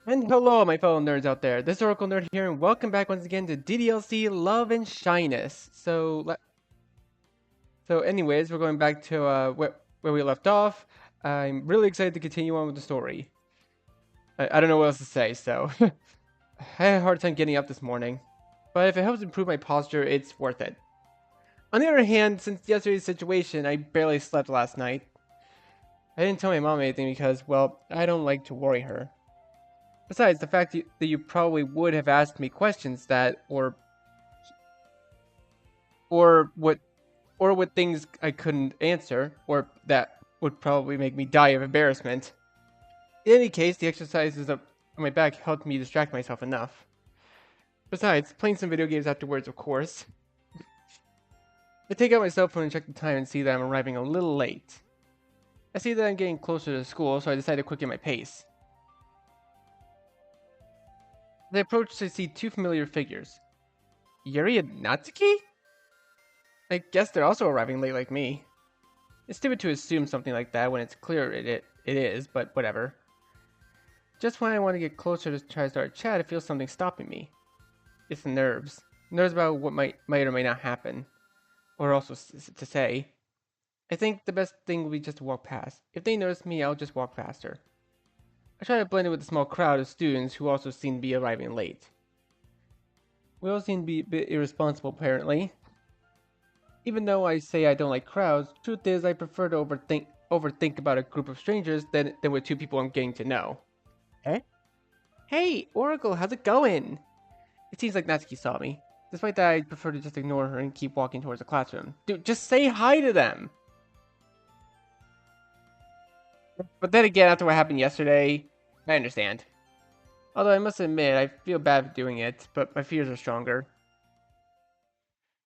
And hello, my fellow nerds out there. This is Oracle Nerd here, and welcome back once again to DDLC Love and Shyness. Anyways, we're going back to where we left off. I'm really excited to continue on with the story. I don't know what else to say, so I had a hard time getting up this morning, but if it helps improve my posture, it's worth it. On the other hand, since yesterday's situation, I barely slept last night. I didn't tell my mom anything because, well, I don't like to worry her. Besides, the fact that you probably would have asked me questions that, or what things I couldn't answer, or that would probably make me die of embarrassment. In any case, the exercises on my back helped me distract myself enough. Besides, playing some video games afterwards, of course. I take out my cell phone and check the time and see that I'm arriving a little late. I see that I'm getting closer to school, so I decide to quicken my pace. As I approach, I see two familiar figures. Yuri and Natsuki? I guess they're also arriving late like me. It's stupid to assume something like that when it's clear it is, but whatever. Just when I want to get closer to try to start a chat, I feel something stopping me. It's the nerves. Nerves about what might or may not happen. Or also to say. I think the best thing would be just to walk past. If they notice me, I'll just walk faster. I try to blend in with the small crowd of students who also seem to be arriving late. We all seem to be a bit irresponsible, apparently. Even though I say I don't like crowds, truth is I prefer to overthink about a group of strangers than with two people I'm getting to know. Eh? Hey, Oracle, how's it going? It seems like Natsuki saw me. Despite that, I prefer to just ignore her and keep walking towards the classroom. Dude, just say hi to them! But then again, after what happened yesterday, I understand. Although I must admit, I feel bad for doing it, but my fears are stronger.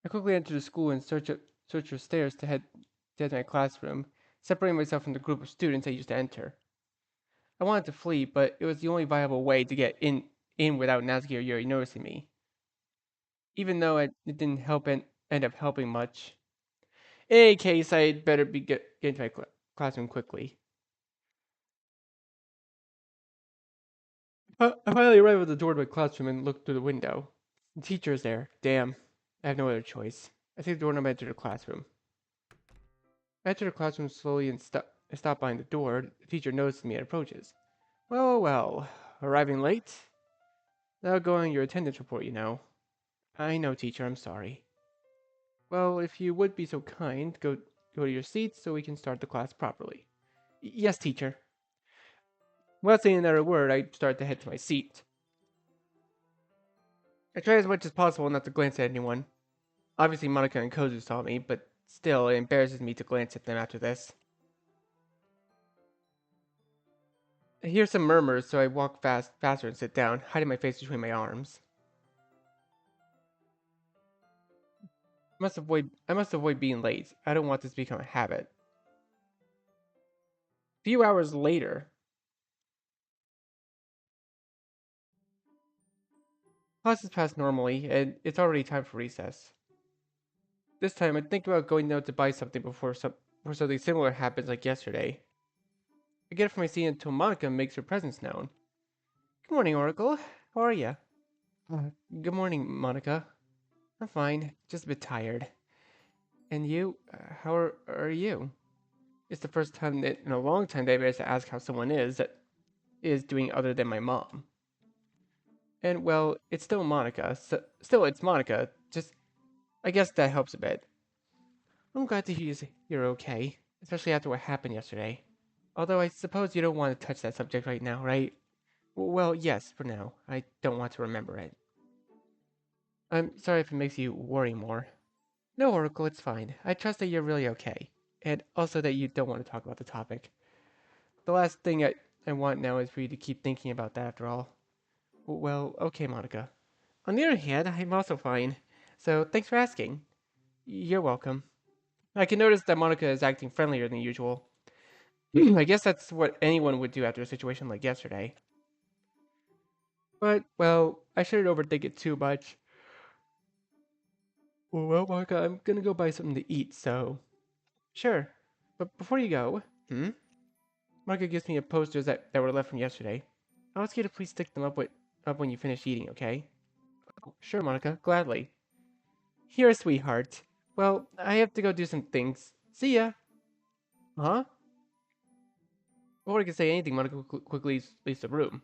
I quickly enter the school and search for stairs to head to my classroom, separating myself from the group of students I used to enter. I wanted to flee, but it was the only viable way to get in without Natsuki or Yuri noticing me. Even though it didn't end up helping much. In any case, I'd better get into my classroom quickly. I finally arrived at the door of my classroom and looked through the window. The teacher is there. Damn. I have no other choice. I take the door and I enter the classroom. I enter the classroom slowly and stop behind the door. The teacher notices me and approaches. Well, well. Arriving late? That'll go on your attendance report, you know. I know, teacher. I'm sorry. Well, if you would be so kind, go to your seats so we can start the class properly. Yes, teacher. Without saying another word, I start to head to my seat. I try as much as possible not to glance at anyone. Obviously, Monica and Kozu saw me, but still, it embarrasses me to glance at them after this. I hear some murmurs, so I walk faster and sit down, hiding my face between my arms. I must avoid being late. I don't want this to become a habit. A few hours later, classes pass normally, and it's already time for recess. This time, I think about going out to buy something before something similar happens like yesterday. I get up from my seat until Monica makes her presence known. Good morning, Oracle. How are you? Good morning, Monica. I'm fine, just a bit tired. And you? How are you? It's the first time in a long time that I've ever to ask how someone is doing other than my mom. And well, it's still Monica. So, still, it's Monica. Just, I guess that helps a bit. I'm glad to hear you're okay, especially after what happened yesterday. Although I suppose you don't want to touch that subject right now, right? Well, yes, for now. I don't want to remember it. I'm sorry if it makes you worry more. No, Oracle, it's fine. I trust that you're really okay. And also that you don't want to talk about the topic. The last thing I want now is for you to keep thinking about that after all. Well, okay, Monica. On the other hand, I'm also fine. So thanks for asking. You're welcome. I can notice that Monica is acting friendlier than usual. I guess that's what anyone would do after a situation like yesterday. But, well, I shouldn't overthink it too much. Well, Monica, I'm gonna go buy something to eat, so. Sure. But before you go, Monica gives me a posters that were left from yesterday. I'll ask you to please stick them up when you finish eating, okay? Oh, sure, Monica, gladly. Here, sweetheart. Well, I have to go do some things. See ya. Huh? Before I can say anything, Monica quickly leaves the room.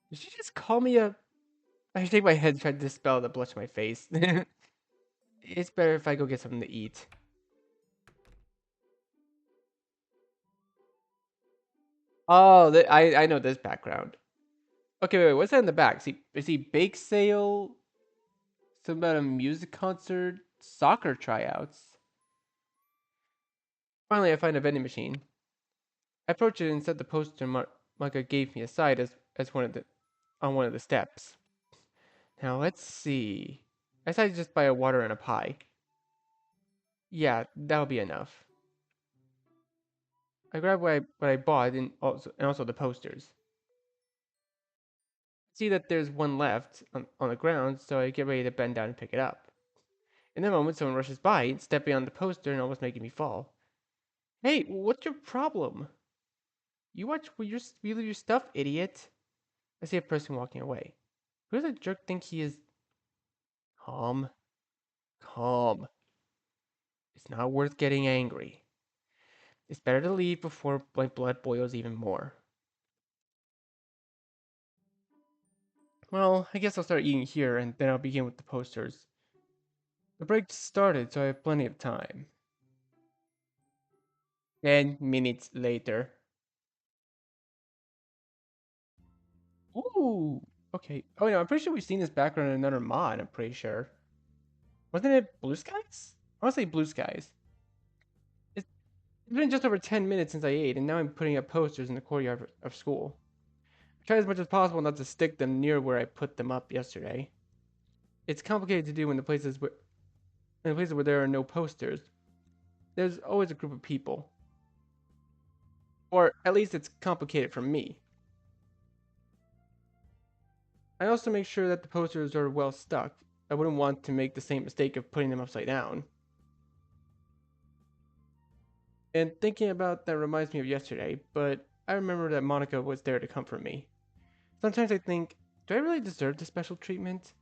Did she just call me a... I shake my head and try to dispel the blush on my face. It's better if I go get something to eat. Oh, I know this background. Okay, wait, what's that in the back? Is he bake sale? Something about a music concert? Soccer tryouts? Finally, I find a vending machine. I approach it and set the poster Micah gave me aside as on one of the steps. Now let's see. I decided to just buy a water and a pie. Yeah, that'll be enough. I grab what I bought and also the posters. See that there's one left on the ground, so I get ready to bend down and pick it up. In that moment, someone rushes by, stepping on the poster and almost making me fall. Hey, what's your problem? You watch where you leave your stuff, idiot. I see a person walking away. Who does that jerk think he is? Calm, calm. It's not worth getting angry. It's better to leave before my blood boils even more. Well, I guess I'll start eating here and then I'll begin with the posters. The break started, so I have plenty of time. 10 minutes later. Ooh, okay. Oh no, I'm pretty sure we've seen this background in another mod, I'm pretty sure. Wasn't it Blue Skies? I want to say Blue Skies. It's been just over 10 minutes since I ate, and now I'm putting up posters in the courtyard of school. I try as much as possible not to stick them near where I put them up yesterday. It's complicated to do in the places where there are no posters. There's always a group of people. Or at least it's complicated for me. I also make sure that the posters are well stuck. I wouldn't want to make the same mistake of putting them upside down. And thinking about that reminds me of yesterday, but I remember that Monica was there to comfort me. Sometimes I think, do I really deserve this special treatment?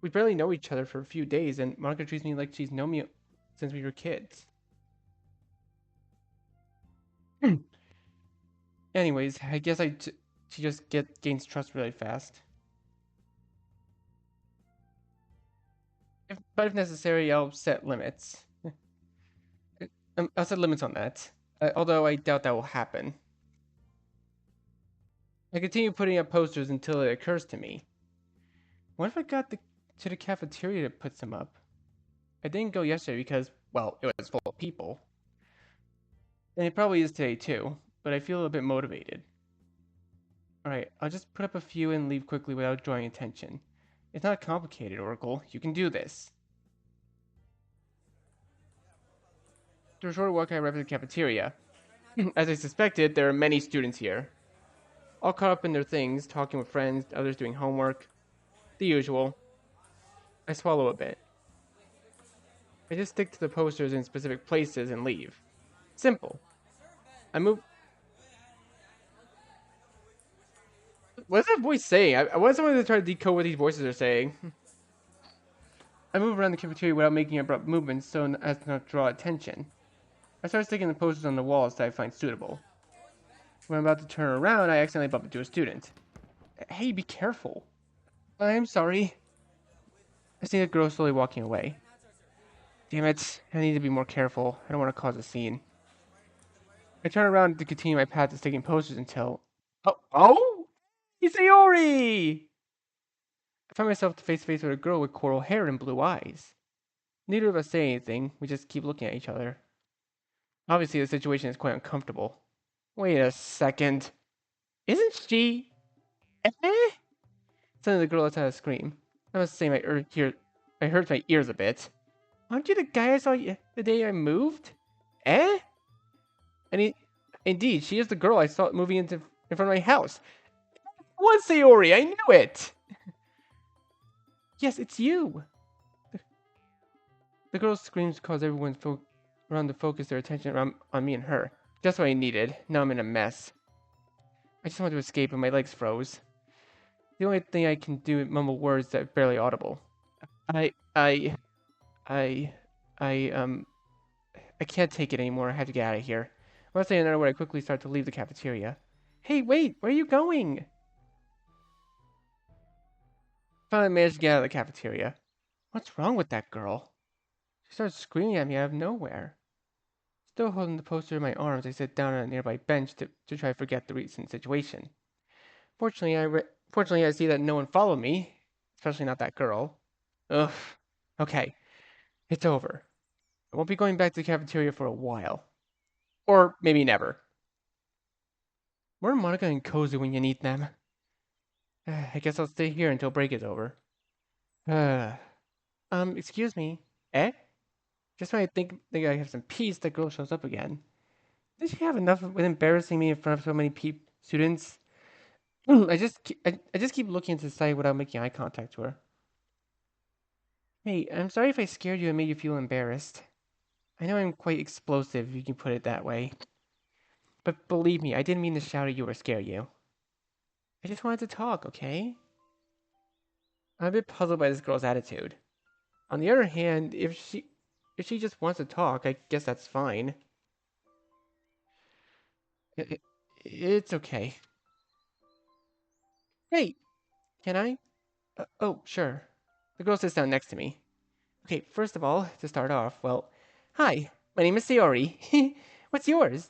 We barely know each other for a few days, and Monica treats me like she's known me since we were kids. Anyways, I guess she just gains trust really fast. But if necessary, I'll set limits. I'll set limits on that. Although I doubt that will happen. I continue putting up posters until it occurs to me. What if I got to the cafeteria to put some up? I didn't go yesterday because, well, it was full of people. And it probably is today too, but I feel a bit motivated. Alright, I'll just put up a few and leave quickly without drawing attention. It's not complicated, Oracle. You can do this. After a short walk, I arrived at the cafeteria. As I suspected, there are many students here. All caught up in their things, talking with friends, others doing homework. The usual. I swallow a bit. I just stick to the posters in specific places and leave. Simple. I move. What's that voice saying? I want someone to try to decode what these voices are saying. I move around the cafeteria without making abrupt movements so as to not draw attention. I start sticking the posters on the walls that I find suitable. When I'm about to turn around, I accidentally bump into a student. Hey, be careful. I'm sorry. I see the girl slowly walking away. Damn it, I need to be more careful. I don't want to cause a scene. I turn around to continue my path to sticking posters until... Oh! Isayori! I find myself face to face with a girl with coral hair and blue eyes. Neither of us say anything, we just keep looking at each other. Obviously, the situation is quite uncomfortable. Wait a second. Isn't she... Eh? Suddenly the girl lets out a scream. I must say I hurt my ears a bit. Aren't you the guy I saw the day I moved? Eh? Indeed, she is the girl I saw moving in front of my house. What, Sayori? I knew it! Yes, it's you! The girl's screams cause everyone around to focus their attention on me and her. Just what I needed. Now I'm in a mess. I just wanted to escape and my legs froze. The only thing I can do is mumble words that are barely audible. I, I, I, I, I can't take it anymore. I have to get out of here. Once I another word, I quickly start to leave the cafeteria. Hey, wait, where are you going? Finally managed to get out of the cafeteria. What's wrong with that girl? She starts screaming at me out of nowhere. Still holding the poster in my arms, I sit down on a nearby bench to try to forget the recent situation. Fortunately, I see that no one followed me, especially not that girl. Ugh. Okay, it's over. I won't be going back to the cafeteria for a while. Or maybe never. Where are Monica and Cozy when you need them? I guess I'll stay here until break is over. Uh, excuse me. Eh? Just when I think I have some peace, that girl shows up again. Does she have enough with embarrassing me in front of so many students? I just keep looking into the side without making eye contact to her. Hey, I'm sorry if I scared you and made you feel embarrassed. I know I'm quite explosive, if you can put it that way. But believe me, I didn't mean to shout at you or scare you. I just wanted to talk, okay? I'm a bit puzzled by this girl's attitude. On the other hand, if she just wants to talk, I guess that's fine. It, it, it's okay. Hey, can I? Oh, sure. The girl sits down next to me. Okay, first of all, to start off, well, hi, my name is Sayori. What's yours?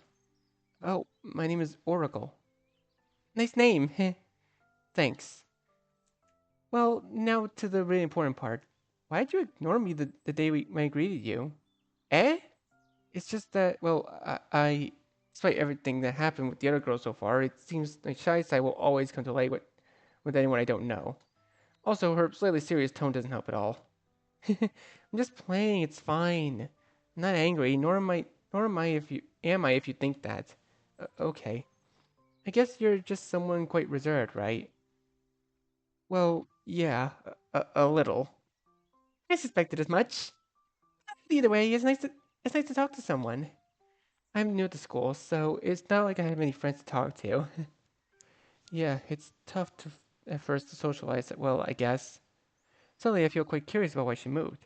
Oh, my name is Oracle. Nice name. Thanks. Well, now to the really important part. Why did you ignore me the day when I greeted you? Eh? It's just that, well, despite everything that happened with the other girls so far, it seems like Shy Side will always come to light with anyone I don't know. Also, her slightly serious tone doesn't help at all. I'm just playing, it's fine. I'm not angry, nor am I if you think that. Okay. I guess you're just someone quite reserved, right? Well, yeah, a little. I suspected as much. Either way, it's nice to talk to someone. I'm new to school, so it's not like I have many friends to talk to. Yeah, it's tough at first to socialize. Well, I guess. Suddenly, I feel quite curious about why she moved.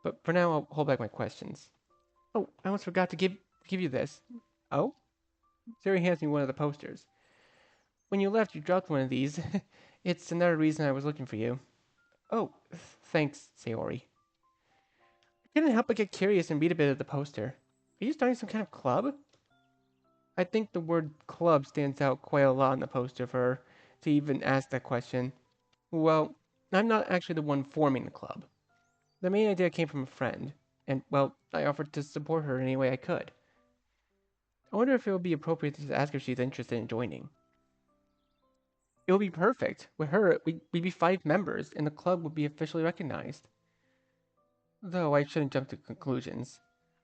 But for now, I'll hold back my questions. Oh, I almost forgot to give you this. Oh? Siri hands me one of the posters. When you left, you dropped one of these. It's another reason I was looking for you. Oh, thanks, Sayori. I couldn't help but get curious and read a bit of the poster. Are you starting some kind of club? I think the word club stands out quite a lot on the poster for her to even ask that question. Well, I'm not actually the one forming the club. The main idea came from a friend, and, well, I offered to support her any way I could. I wonder if it would be appropriate to ask if she's interested in joining. It would be perfect. With her, we'd be 5 members, and the club would be officially recognized. Though I shouldn't jump to conclusions.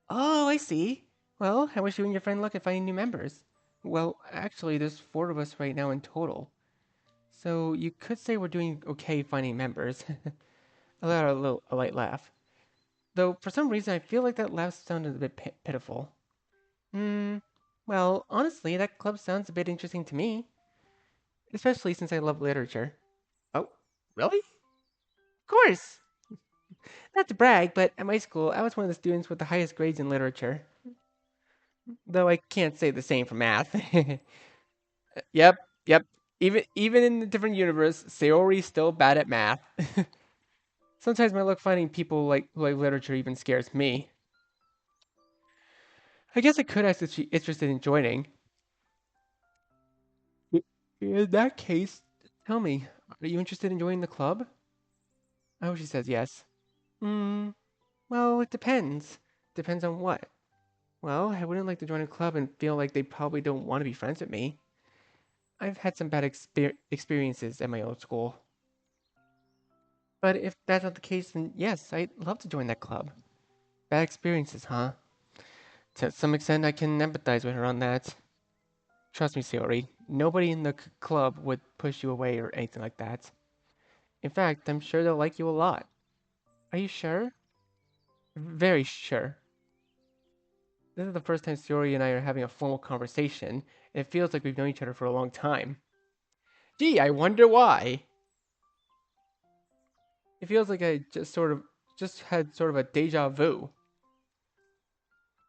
Oh, I see. Well, I wish you and your friend luck at finding new members. Well, actually, there's 4 of us right now in total. So you could say we're doing okay finding members. I let out a light laugh. Though for some reason I feel like that laugh sounded a bit pitiful. Hmm. Well, honestly, that club sounds a bit interesting to me, especially since I love literature. Oh, really? Of course. Not to brag, but at my school, I was one of the students with the highest grades in literature. Though I can't say the same for math. Yep, yep. Even in a different universe, Sayori's still bad at math. Sometimes my luck finding people who like literature even scares me. I guess I could ask if she's interested in joining. In that case, tell me, are you interested in joining the club? I hope she says yes. Hmm, well, it depends. Depends on what? Well, I wouldn't like to join a club and feel like they probably don't want to be friends with me. I've had some bad experiences at my old school. But if that's not the case, then yes, I'd love to join that club. Bad experiences, huh? To some extent, I can empathize with her on that. Trust me, Sayori, nobody in the club would push you away or anything like that. In fact, I'm sure they'll like you a lot. Are you sure? Very sure. This is the first time Sayori and I are having a formal conversation, and it feels like we've known each other for a long time. Gee, I wonder why. It feels like I just had sort of a deja vu.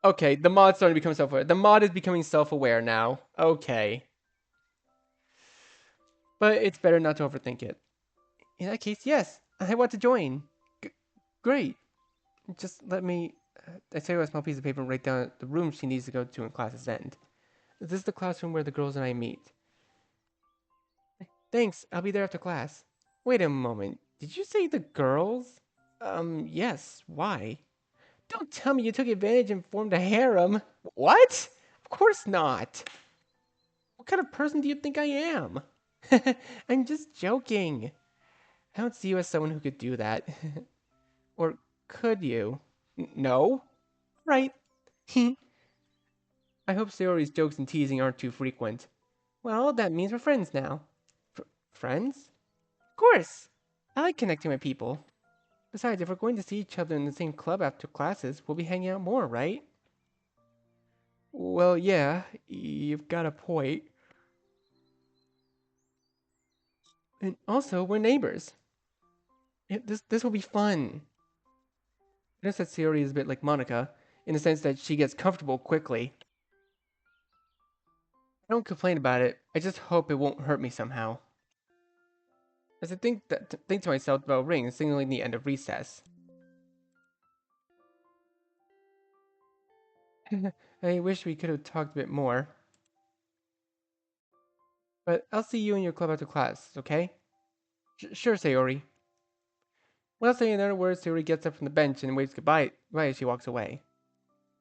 Okay, the mod's starting to become self-aware. The mod is becoming self-aware now. Okay. But it's better not to overthink it. In that case, yes, I want to join. G Great. Just let me... I take a small piece of paper and write down the room she needs to go to in class's end. This is the classroom where the girls and I meet. Thanks, I'll be there after class. Wait a moment, did you say the girls? Yes, why? Don't tell me you took advantage and formed a harem. What? Of course not. What kind of person do you think I am? I'm just joking. I don't see you as someone who could do that. Or could you? No? Right. I hope Sayori's jokes and teasing aren't too frequent. Well, that means we're friends now. Friends? Of course! I like connecting with people. Besides, if we're going to see each other in the same club after classes, we'll be hanging out more, right? Well, yeah, you've got a point. And also, we're neighbors. This will be fun. I notice that Sayori is a bit like Monica, in the sense that she gets comfortable quickly. I don't complain about it, I just hope it won't hurt me somehow. As I think to myself, the bell rings, signaling the end of recess. I wish we could have talked a bit more. But I'll see you in your club after class, okay? Sure, Sayori. Without saying another word, Sayori gets up from the bench and waves goodbye right as she walks away.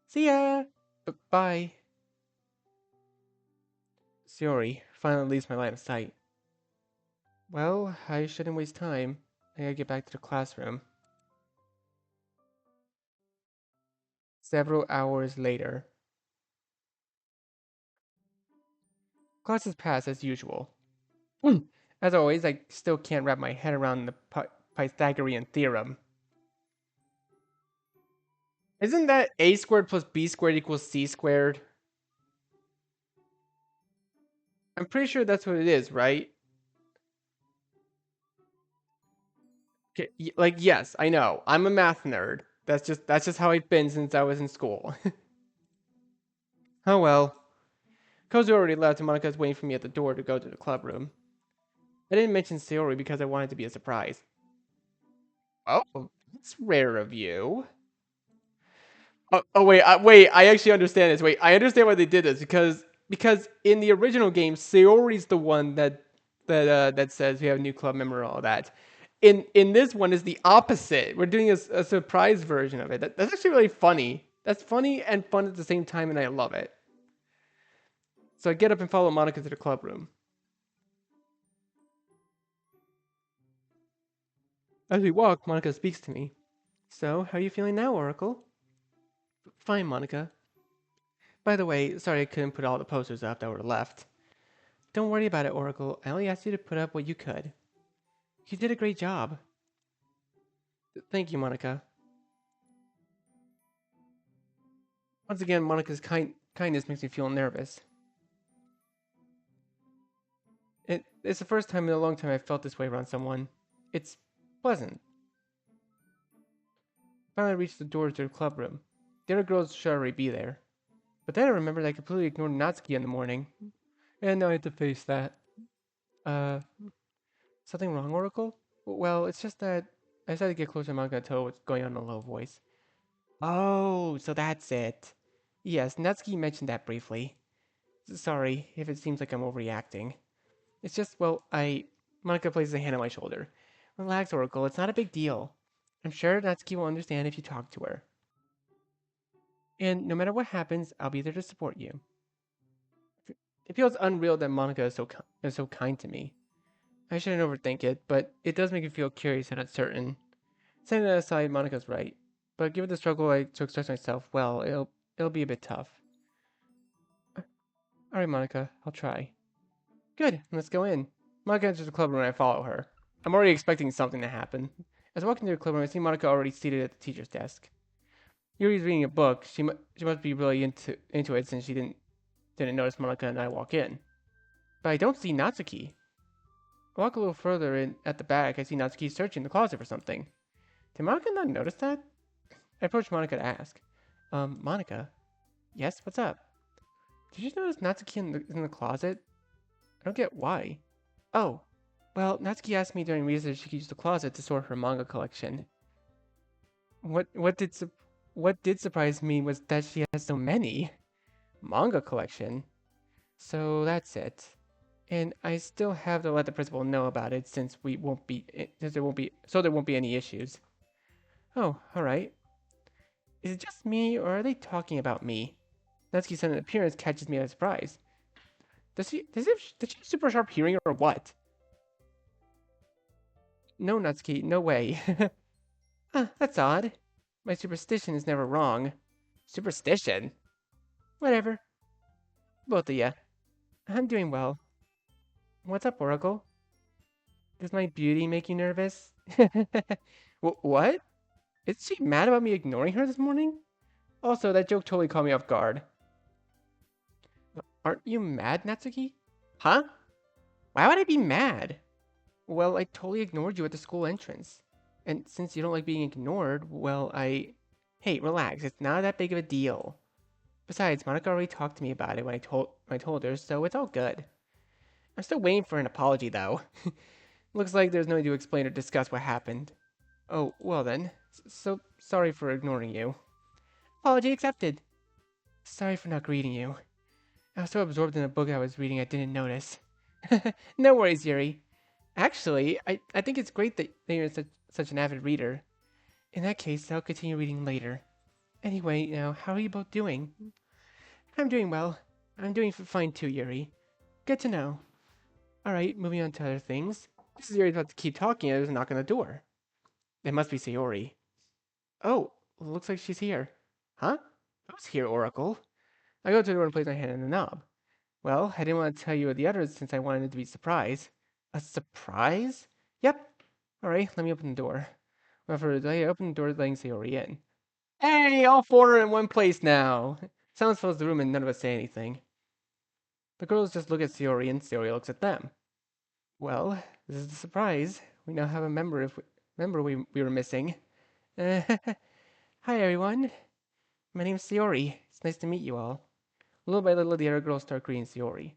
See ya! Bye. Sayori finally leaves my line of sight. Well, I shouldn't waste time. I gotta get back to the classroom. Several hours later. Classes pass as usual. As always, I still can't wrap my head around the Pythagorean theorem. Isn't that a squared plus b squared equals c squared? I'm pretty sure that's what it is, right? Okay, like, yes, I know. I'm a math nerd. That's just how I've been since I was in school. Oh well. Kozu already left and Monica's waiting for me at the door to go to the club room. I didn't mention Sayori because I wanted to be a surprise. Oh, that's rare of you. Wait, I actually understand this. Wait, I understand why they did this because in the original game, Sayori's the one that says we have a new club member and all that. In this one is the opposite. We're doing a surprise version of it. That's actually really funny. That's funny and fun at the same time, and I love it. So I get up and follow Monica to the club room. As we walk, Monica speaks to me. So, how are you feeling now, Oracle? Fine, Monica. By the way, sorry I couldn't put all the posters up that were left. Don't worry about it, Oracle. I only asked you to put up what you could. You did a great job. Thank you, Monica. Once again, Monica's kindness makes me feel nervous. It's the first time in a long time I've felt this way around someone. It's pleasant. Finally, I reached the door to the club room. The other girls should already be there. But then I remembered I completely ignored Natsuki in the morning. And now I have to face that. Uh, Something wrong, Oracle? Well, it's just that I decided to get closer. I'm not gonna tell what's going on in a low voice. Oh, so that's it. Yes, Natsuki mentioned that briefly. Sorry if it seems like I'm overreacting. It's just, well, Monica places a hand on my shoulder. Relax, Oracle, it's not a big deal. I'm sure Natsuki will understand if you talk to her. And no matter what happens, I'll be there to support you. It feels unreal that Monica is so kind to me. I shouldn't overthink it, but it does make me feel curious and uncertain. Setting that aside, Monica's right. But given the struggle to express myself, well, it'll be a bit tough. Alright, Monica, I'll try. Good, let's go in. Monica enters the club room and I follow her. I'm already expecting something to happen. As I walk into the club room, I see Monica already seated at the teacher's desk. Yuri's reading a book. She must be really into it since she didn't notice Monica and I walk in. But I don't see Natsuki. I walk a little further in at the back. I see Natsuki searching the closet for something. Did Monica not notice that? I approach Monica to ask. Monica? Yes, what's up? Did you notice Natsuki in the closet? I don't get why. Oh, well, Natsuki asked me during research she could use the closet to sort her manga collection. What what did su- what did surprise me was that she has so many manga collection. So that's it. And I still have to let the principal know about it since we won't be since there won't be any issues. Oh, all right. Is it just me or are they talking about me? Natsuki's sudden appearance catches me by surprise. Does she have super sharp hearing or what? No, Natsuki, no way. Huh, that's odd. My superstition is never wrong. Superstition? Whatever. Both of ya. I'm doing well. What's up, Oracle? Does my beauty make you nervous? What? Is she mad about me ignoring her this morning? Also, that joke totally caught me off guard. Aren't you mad, Natsuki? Huh? Why would I be mad? Well, I totally ignored you at the school entrance. And since you don't like being ignored, well, I... Hey, relax, it's not that big of a deal. Besides, Monica already talked to me about it when I told her, so it's all good. I'm still waiting for an apology, though. Looks like there's no need to explain or discuss what happened. Oh, well then. So sorry for ignoring you. Apology accepted. Sorry for not greeting you. I was so absorbed in the book I was reading I didn't notice. No worries, Yuri. Actually, I think it's great that you're such an avid reader. In that case, I'll continue reading later. Anyway, now, how are you both doing? I'm doing well. I'm doing fine too, Yuri. Good to know. Alright, moving on to other things. This is Yuri about to keep talking, there's a knock on the door. It must be Sayori. Oh, looks like she's here. Huh? Who's here, Oracle? I go to the door and place my hand on the knob. Well, I didn't want to tell you the others since I wanted it to be a surprise. A surprise? Yep. Alright, let me open the door. Without further delay, I open the door letting Sayori in. Hey, all four are in one place now. Silence fills the room and none of us say anything. The girls just look at Sayori and Sayori looks at them. Well, this is the surprise. We now have a member we were missing. Hi everyone. My name's Sayori. It's nice to meet you all. Little by little, the other girls start greeting Sayori.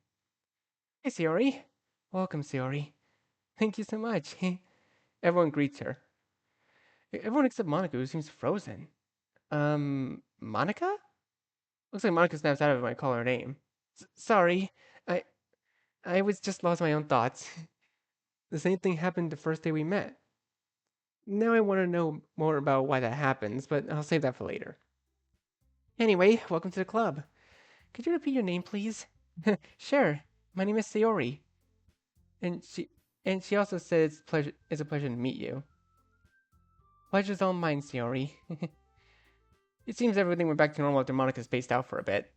Hey Sayori. Welcome, Sayori. Thank you so much. Everyone greets her. Everyone except Monica, who seems frozen. Monica? Looks like Monica snaps out of it when I call her name. Sorry. I I was just lost my own thoughts. The same thing happened the first day we met. Now I want to know more about why that happens, but I'll save that for later. Anyway, welcome to the club. Could you repeat your name, please? Sure. My name is Sayori. And she also said it's a pleasure to meet you. Pleasure's all mine, Sayori. It seems everything went back to normal after Monica spaced out for a bit.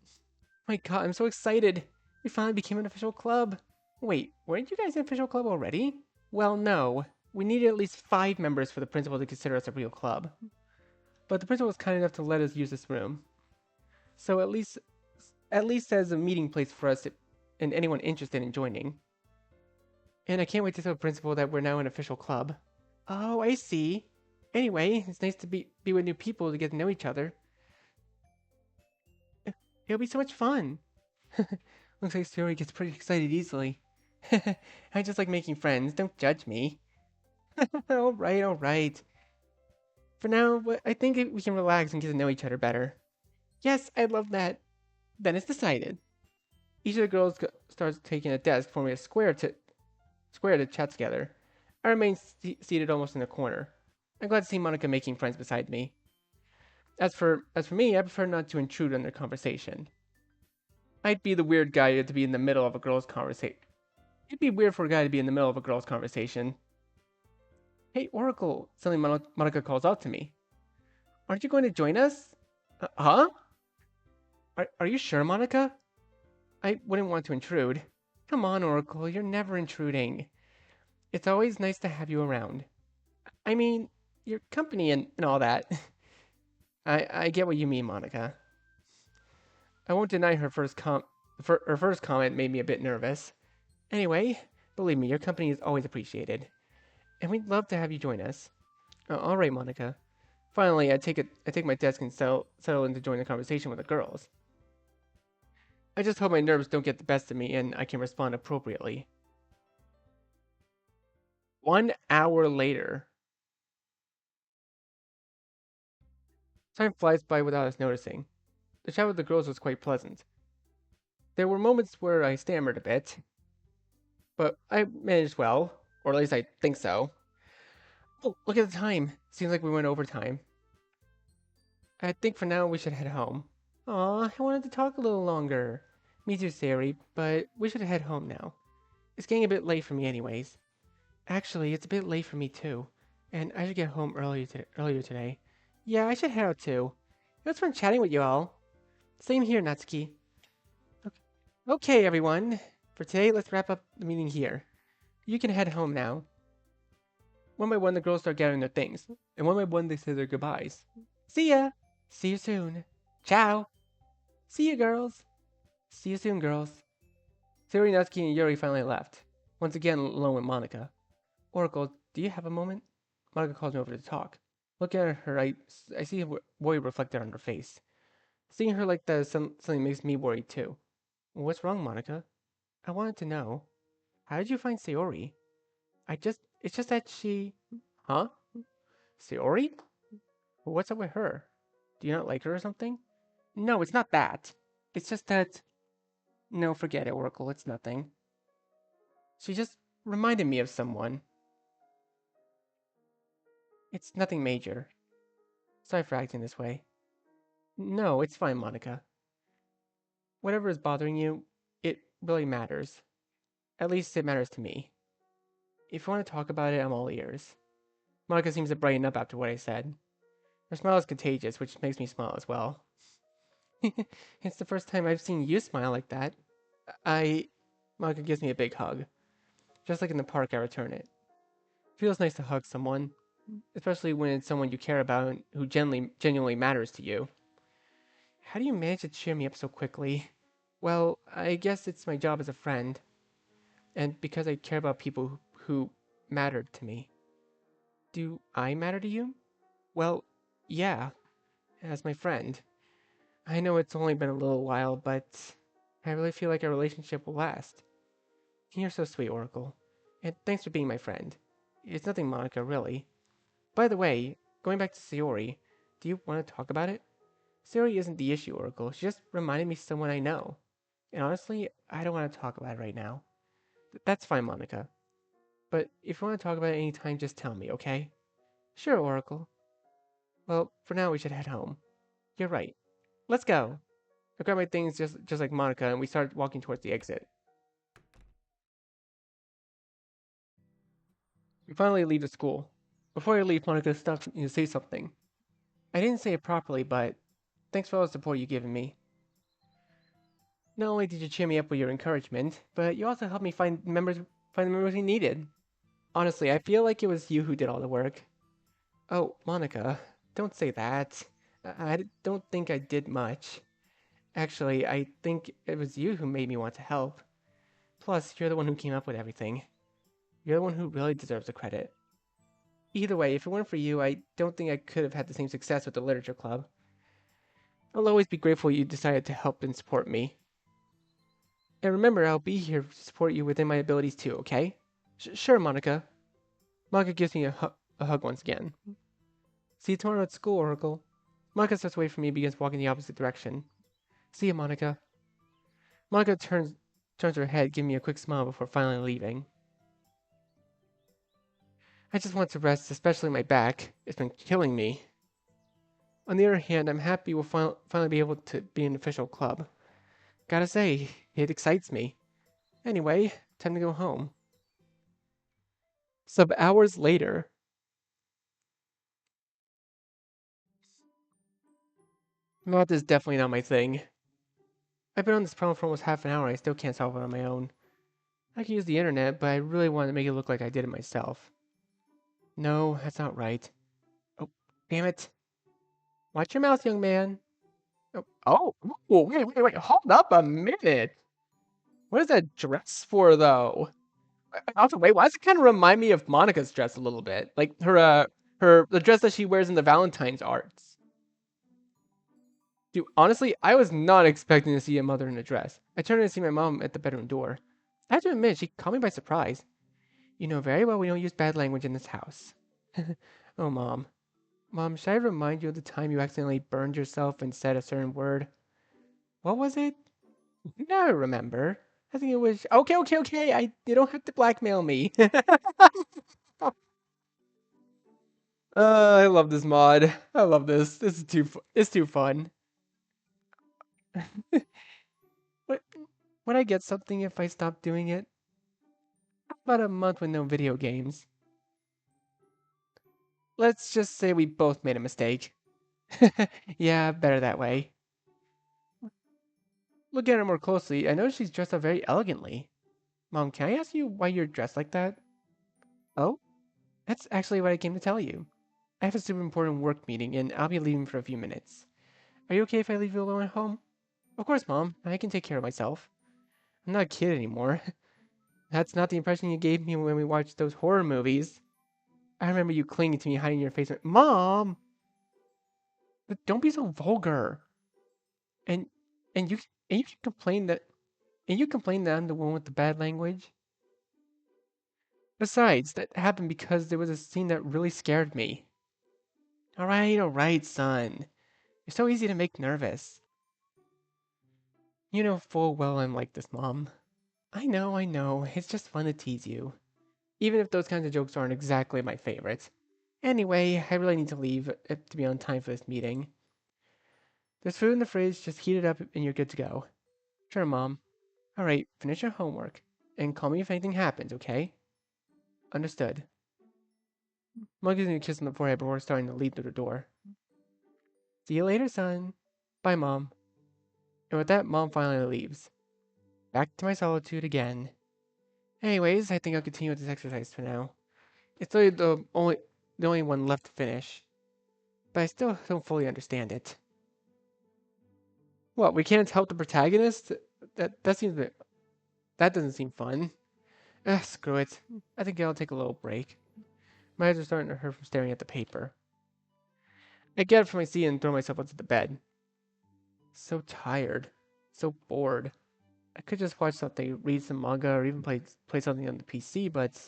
My god, I'm so excited! We finally became an official club! Wait, weren't you guys an official club already? Well, no. We needed at least 5 members for the principal to consider us a real club. But the principal was kind enough to let us use this room. So at least as a meeting place for us and anyone interested in joining. And I can't wait to tell the principal that we're now an official club. Oh, I see. Anyway, it's nice to be with new people to get to know each other. It'll be so much fun. Looks like Story gets pretty excited easily. I just like making friends. Don't judge me. Alright, alright. For now, I think we can relax and get to know each other better. Yes, I love that. Then it's decided. Each of the girls starts taking a desk, forming a square to chat together. I remain seated almost in the corner. I'm glad to see Monica making friends beside me. As for me, I prefer not to intrude on their conversation. I'd be the weird guy to be in the middle of a girl's conversation. It'd be weird for a guy to be in the middle of a girl's conversation. Hey, Oracle, suddenly Monica calls out to me. Aren't you going to join us? Huh? Are you sure, Monica? I wouldn't want to intrude. Come on, Oracle, you're never intruding. It's always nice to have you around. I mean, your company and all that. I get what you mean, Monica. I won't deny her first comment made me a bit nervous. Anyway, believe me, your company is always appreciated, and we'd love to have you join us. All right, Monica. Finally, I take my desk and settle in to join the conversation with the girls. I just hope my nerves don't get the best of me and I can respond appropriately. 1 hour later, time flies by without us noticing. The chat with the girls was quite pleasant. There were moments where I stammered a bit, but I managed well, or at least I think so. Oh, look at the time. Seems like we went overtime. I think for now we should head home. Aw, I wanted to talk a little longer. Me too, Sari, but we should head home now. It's getting a bit late for me anyways. Actually, it's a bit late for me too, and I should get home earlier today. Yeah, I should head out too. It was fun chatting with you all. Same here, Natsuki. Okay, okay, everyone. For today, let's wrap up the meeting here. You can head home now. One by one, the girls start gathering their things, and one by one, they say their goodbyes. See ya! See you soon. Ciao! See you, girls! See you soon, girls. Sayori, Natsuki, and Yuri finally left. Once again, alone with Monica. Oracle, do you have a moment? Monica calls me over to talk. Looking at her, I see a worry reflected on her face. Seeing her like that suddenly makes me worried too. What's wrong, Monica? I wanted to know. How did you find Sayori? It's just that she... Huh? Sayori? What's up with her? Do you not like her or something? No, it's not that. It's just that... No, forget it, Oracle, it's nothing. She just reminded me of someone. It's nothing major. Sorry for acting this way. No, it's fine, Monica. Whatever is bothering you, it really matters. At least it matters to me. If you want to talk about it, I'm all ears. Monica seems to brighten up after what I said. Her smile is contagious, which makes me smile as well. It's the first time I've seen you smile like that. I... Monica gives me a big hug. Just like in the park, I return it. Feels nice to hug someone, especially when it's someone you care about and who genuinely matters to you. How do you manage to cheer me up so quickly? Well, I guess it's my job as a friend, and because I care about people who mattered to me. Do I matter to you? Well, yeah, as my friend. I know it's only been a little while, but I really feel like our relationship will last. You're so sweet, Oracle. And thanks for being my friend. It's nothing, Monica, really. By the way, going back to Sayori, do you want to talk about it? Sayori isn't the issue, Oracle. She just reminded me of someone I know. And honestly, I don't want to talk about it right now. That's fine, Monica. But if you want to talk about it any time, just tell me, okay? Sure, Oracle. Well, for now we should head home. You're right. Let's go. I grab my things just like Monica, and we start walking towards the exit. We finally leave the school. Before I leave, Monica stops me to say something. I didn't say it properly, but thanks for all the support you've given me. Not only did you cheer me up with your encouragement, but you also helped me find the members we needed. Honestly, I feel like it was you who did all the work. Oh, Monica, don't say that. I don't think I did much. Actually, I think it was you who made me want to help. Plus, you're the one who came up with everything. You're the one who really deserves the credit. Either way, if it weren't for you, I don't think I could have had the same success with the literature club. I'll always be grateful you decided to help and support me. And remember, I'll be here to support you within my abilities too, okay? Sure, Monica. Monica gives me a hug once again. See you tomorrow at school, Oracle. Monica steps away from me and begins walking the opposite direction. See you, Monica. Monica turns her head, giving me a quick smile before finally leaving. I just want to rest, especially my back. It's been killing me. On the other hand, I'm happy we'll finally be able to be an official club. Gotta say, it excites me. Anyway, time to go home. Some hours later, math is definitely not my thing. I've been on this problem for almost half an hour and I still can't solve it on my own. I can use the internet, but I really want to make it look like I did it myself. No, that's not right. Oh, damn it. Watch your mouth, young man. Oh, wait, hold up a minute. What is that dress for, though? Also, wait, why does it kind of remind me of Monica's dress a little bit? Like the dress that she wears in the Valentine's arts. Dude, honestly, I was not expecting to see a mother in a dress. I turned to see my mom at the bedroom door. I have to admit, she caught me by surprise. You know very well we don't use bad language in this house. Oh, Mom. Mom, should I remind you of the time you accidentally burned yourself and said a certain word? What was it? No, I remember. I think it was. Okay. You don't have to blackmail me. I love this mod. I love this. This is it's too fun. What would I get something if I stopped doing it? About a month with no video games. Let's just say we both made a mistake. Yeah, better that way. Look at her more closely. I notice she's dressed up very elegantly. Mom, can I ask you why you're dressed like that? Oh, that's actually what I came to tell you. I have a super important work meeting and I'll be leaving for a few minutes. Are you okay if I leave you alone at home? Of course, Mom. I can take care of myself. I'm not a kid anymore. That's not the impression you gave me when we watched those horror movies. I remember you clinging to me, hiding your face. Mom, but don't be so vulgar. And and you and you complain that I'm the one with the bad language. Besides, that happened because there was a scene that really scared me. All right, son. You're so easy to make nervous. You know full well I'm like this, Mom. I know. It's just fun to tease you. Even if those kinds of jokes aren't exactly my favorite. Anyway, I really need to leave to be on time for this meeting. There's food in the fridge, just heat it up and you're good to go. Sure, Mom. Alright, finish your homework. And call me if anything happens, okay? Understood. Mom gives me a kiss on the forehead before starting to lead through the door. See you later, son. Bye, Mom. And with that, Mom finally leaves. Back to my solitude again. Anyways, I think I'll continue with this exercise for now. It's really the only one left to finish. But I still don't fully understand it. What, we can't help the protagonist? That seems that doesn't seem fun. Screw it. I think I'll take a little break. My eyes are starting to hurt from staring at the paper. I get up from my seat and throw myself onto the bed. So tired. So bored. I could just watch something, read some manga, or even play something on the PC, but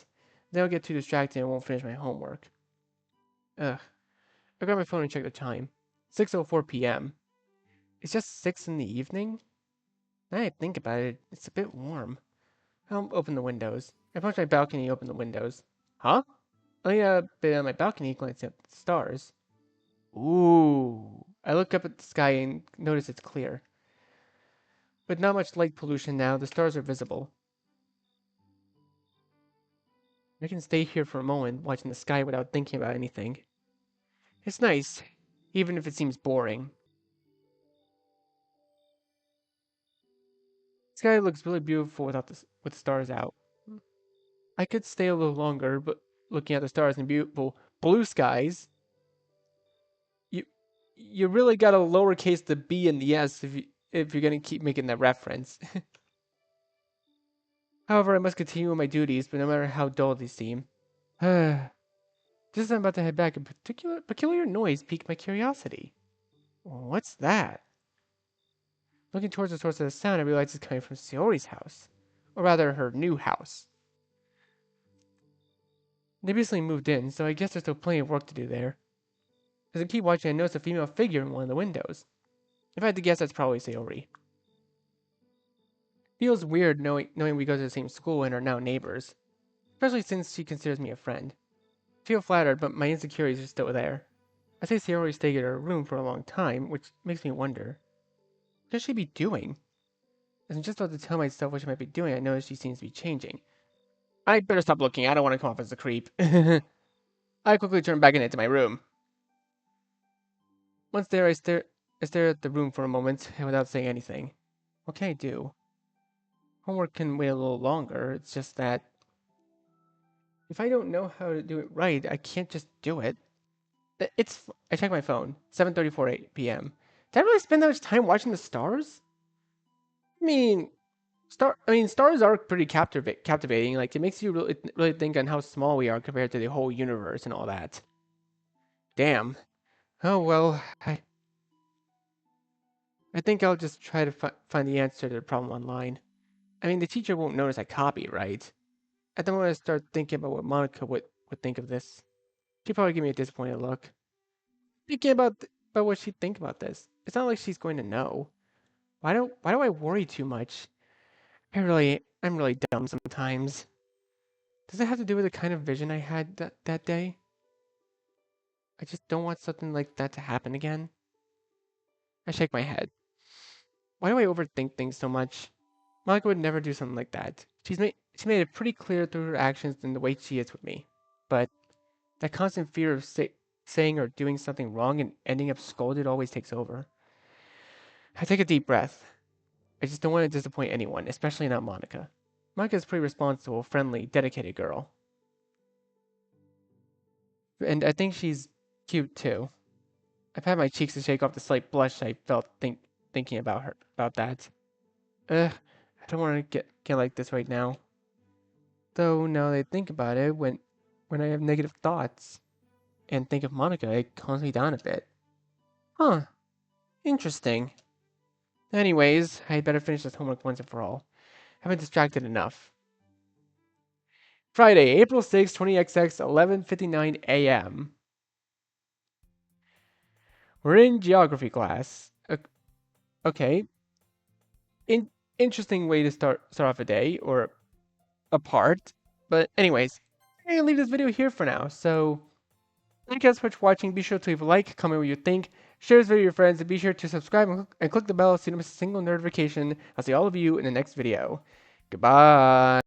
then I'll get too distracted and won't finish my homework. Ugh. I grab my phone and check the time. 6:04 p.m. It's just 6 in the evening? Now I think about it, it's a bit warm. I'll open the windows. I approach my balcony and open the windows. Huh? I lean out a bit on my balcony, glancing at the stars. Ooh. I look up at the sky and notice it's clear. With not much light pollution now, the stars are visible. I can stay here for a moment, watching the sky without thinking about anything. It's nice, even if it seems boring. The sky looks really beautiful with the stars out. I could stay a little longer, but looking at the stars and beautiful blue skies, you you really gotta lowercase the B and the S if you're gonna keep making that reference. However, I must continue with my duties, but no matter how dull they seem. Just as I'm about to head back, a peculiar noise piqued my curiosity. What's that? Looking towards the source of the sound, I realize it's coming from Sayori's house. Or rather, her new house. They recently moved in, so I guess there's still plenty of work to do there. As I keep watching, I notice a female figure in one of the windows. If I had to guess, that's probably Sayori. Feels weird knowing we go to the same school and are now neighbors. Especially since she considers me a friend. I feel flattered, but my insecurities are still there. I say Sayori stayed in her room for a long time, which makes me wonder. What could she be doing? As I'm just about to tell myself what she might be doing, I notice she seems to be changing. I better stop looking. I don't want to come off as a creep. I quickly turn back into my room. Once there, I stare at the room for a moment without saying anything. What can I do? Homework can wait a little longer. It's just that if I don't know how to do it right, I can't just do it. I checked my phone. 7:34 p.m. Did I really spend that much time watching the stars? I mean, stars are pretty captivating. Like it makes you really think on how small we are compared to the whole universe and all that. Damn. Oh well, I think I'll just try to find the answer to the problem online. I mean, the teacher won't notice I copy, right? I don't want to start thinking about what Monica would think of this. She'd probably give me a disappointed look. Thinking about what she'd think about this. It's not like she's going to know. Why do I worry too much? I'm really dumb sometimes. Does it have to do with the kind of vision I had that day? I just don't want something like that to happen again. I shake my head. Why do I overthink things so much? Monica would never do something like that. She made it pretty clear through her actions and the way she is with me. But that constant fear of saying or doing something wrong and ending up scolded always takes over. I take a deep breath. I just don't want to disappoint anyone, especially not Monica. Monica's a pretty responsible, friendly, dedicated girl. And I think she's cute too. I've had my cheeks to shake off the slight blush I felt thinking about that. I don't want to get like this right now. Though now that I think about it, when I have negative thoughts and think of Monica, it calms me down a bit. Huh, interesting. Anyways, I'd better finish this homework once and for all. I've been distracted enough. Friday, April 6, 20XX, 11:59 a.m. We're in geography class. Okay. Interesting way to start off a day, or a part. But anyways, I'm gonna leave this video here for now. So thank you guys so much for watching. Be sure to leave a like, comment what you think, share this video with your friends, and be sure to subscribe and click the bell so you don't miss a single notification. I'll see all of you in the next video. Goodbye.